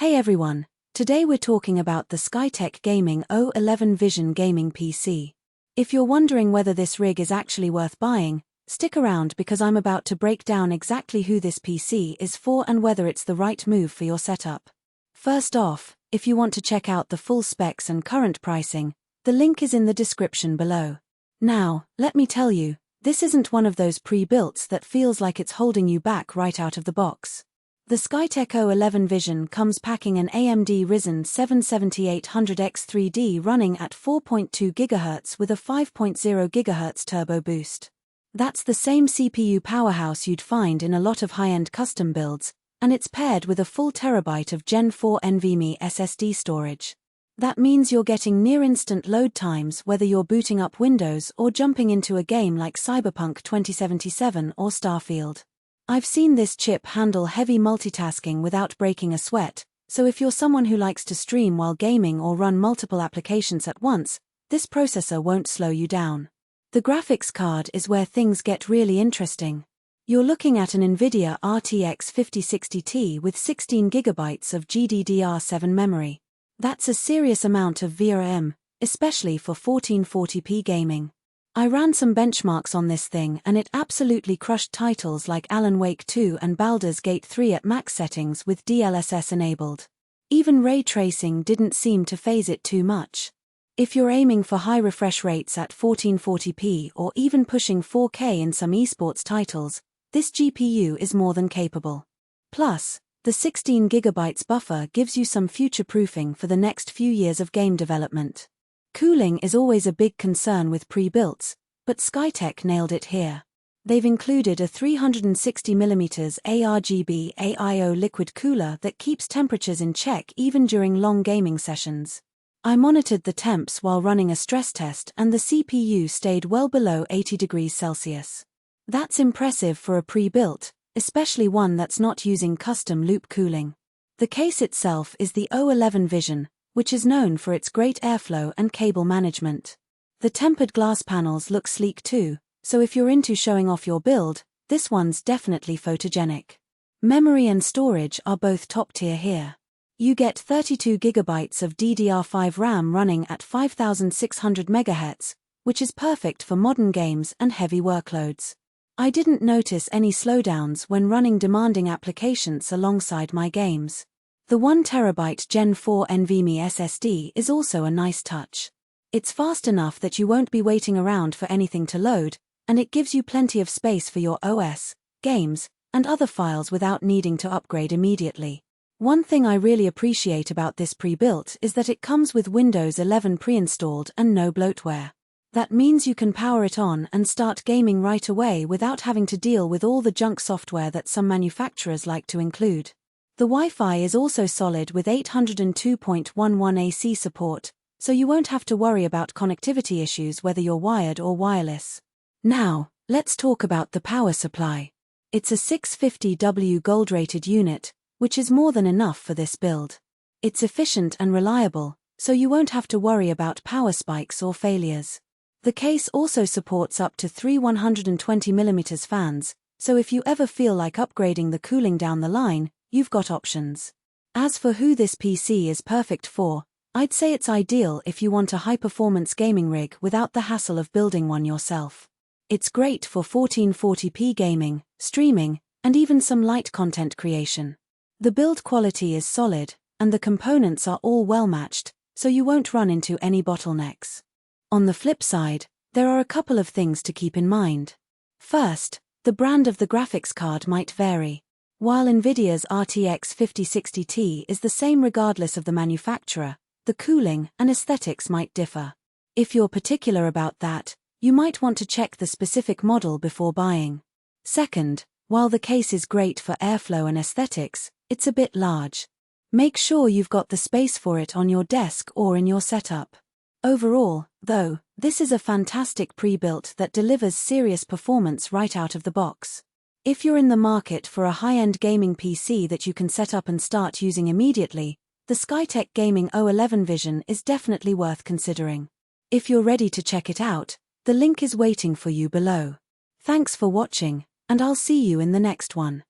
Hey everyone, today we're talking about the Skytech Gaming O11 Vision gaming PC. If you're wondering whether this rig is actually worth buying, stick around because I'm about to break down exactly who this PC is for and whether it's the right move for your setup. First off, if you want to check out the full specs and current pricing, the link is in the description below. Now, let me tell you, this isn't one of those pre-builts that feels like it's holding you back right out of the box. The Skytech O11 Vision comes packing an AMD Ryzen 7 7800X 3D running at 4.2 GHz with a 5.0 GHz turbo boost. That's the same CPU powerhouse you'd find in a lot of high-end custom builds, and it's paired with a full terabyte of Gen4 NVMe SSD storage. That means you're getting near-instant load times whether you're booting up Windows or jumping into a game like Cyberpunk 2077 or Starfield. I've seen this chip handle heavy multitasking without breaking a sweat, so if you're someone who likes to stream while gaming or run multiple applications at once, this processor won't slow you down. The graphics card is where things get really interesting. You're looking at an NVIDIA RTX 5060 Ti with 16 GB of GDDR5 memory. That's a serious amount of VRAM, especially for 1440p gaming. I ran some benchmarks on this thing and it absolutely crushed titles like Alan Wake 2 and Baldur's Gate 3 at max settings with DLSS enabled. Even ray tracing didn't seem to faze it too much. If you're aiming for high refresh rates at 1440p or even pushing 4K in some esports titles, this GPU is more than capable. Plus, the 16 GB buffer gives you some future-proofing for the next few years of game development. Cooling is always a big concern with pre-builts, but Skytech nailed it here. They've included a 360mm ARGB AIO liquid cooler that keeps temperatures in check even during long gaming sessions. I monitored the temps while running a stress test and the CPU stayed well below 80 degrees Celsius. That's impressive for a pre-built, especially one that's not using custom loop cooling. The case itself is the O11 Vision, which is known for its great airflow and cable management. The tempered glass panels look sleek too, so if you're into showing off your build, this one's definitely photogenic. Memory and storage are both top tier here. You get 32 GB of DDR5 RAM running at 5600 MHz, which is perfect for modern games and heavy workloads. I didn't notice any slowdowns when running demanding applications alongside my games. The 1TB Gen4 NVMe SSD is also a nice touch. It's fast enough that you won't be waiting around for anything to load, and it gives you plenty of space for your OS, games, and other files without needing to upgrade immediately. One thing I really appreciate about this pre-built is that it comes with Windows 11 pre-installed and no bloatware. That means you can power it on and start gaming right away without having to deal with all the junk software that some manufacturers like to include. The Wi-Fi is also solid with 802.11 AC support, so you won't have to worry about connectivity issues whether you're wired or wireless. Now, let's talk about the power supply. It's a 650W gold-rated unit, which is more than enough for this build. It's efficient and reliable, so you won't have to worry about power spikes or failures. The case also supports up to 3 120mm fans, so if you ever feel like upgrading the cooling down the line, you've got options. As for who this PC is perfect for, I'd say it's ideal if you want a high-performance gaming rig without the hassle of building one yourself. It's great for 1440p gaming, streaming, and even some light content creation. The build quality is solid, and the components are all well-matched, so you won't run into any bottlenecks. On the flip side, there are a couple of things to keep in mind. First, the brand of the graphics card might vary. While NVIDIA's RTX 5060 Ti is the same regardless of the manufacturer, the cooling and aesthetics might differ. If you're particular about that, you might want to check the specific model before buying. Second, while the case is great for airflow and aesthetics, it's a bit large. Make sure you've got the space for it on your desk or in your setup. Overall, though, this is a fantastic pre-built that delivers serious performance right out of the box. If you're in the market for a high-end gaming PC that you can set up and start using immediately, the Skytech Gaming O11 Vision is definitely worth considering. If you're ready to check it out, the link is waiting for you below. Thanks for watching, and I'll see you in the next one.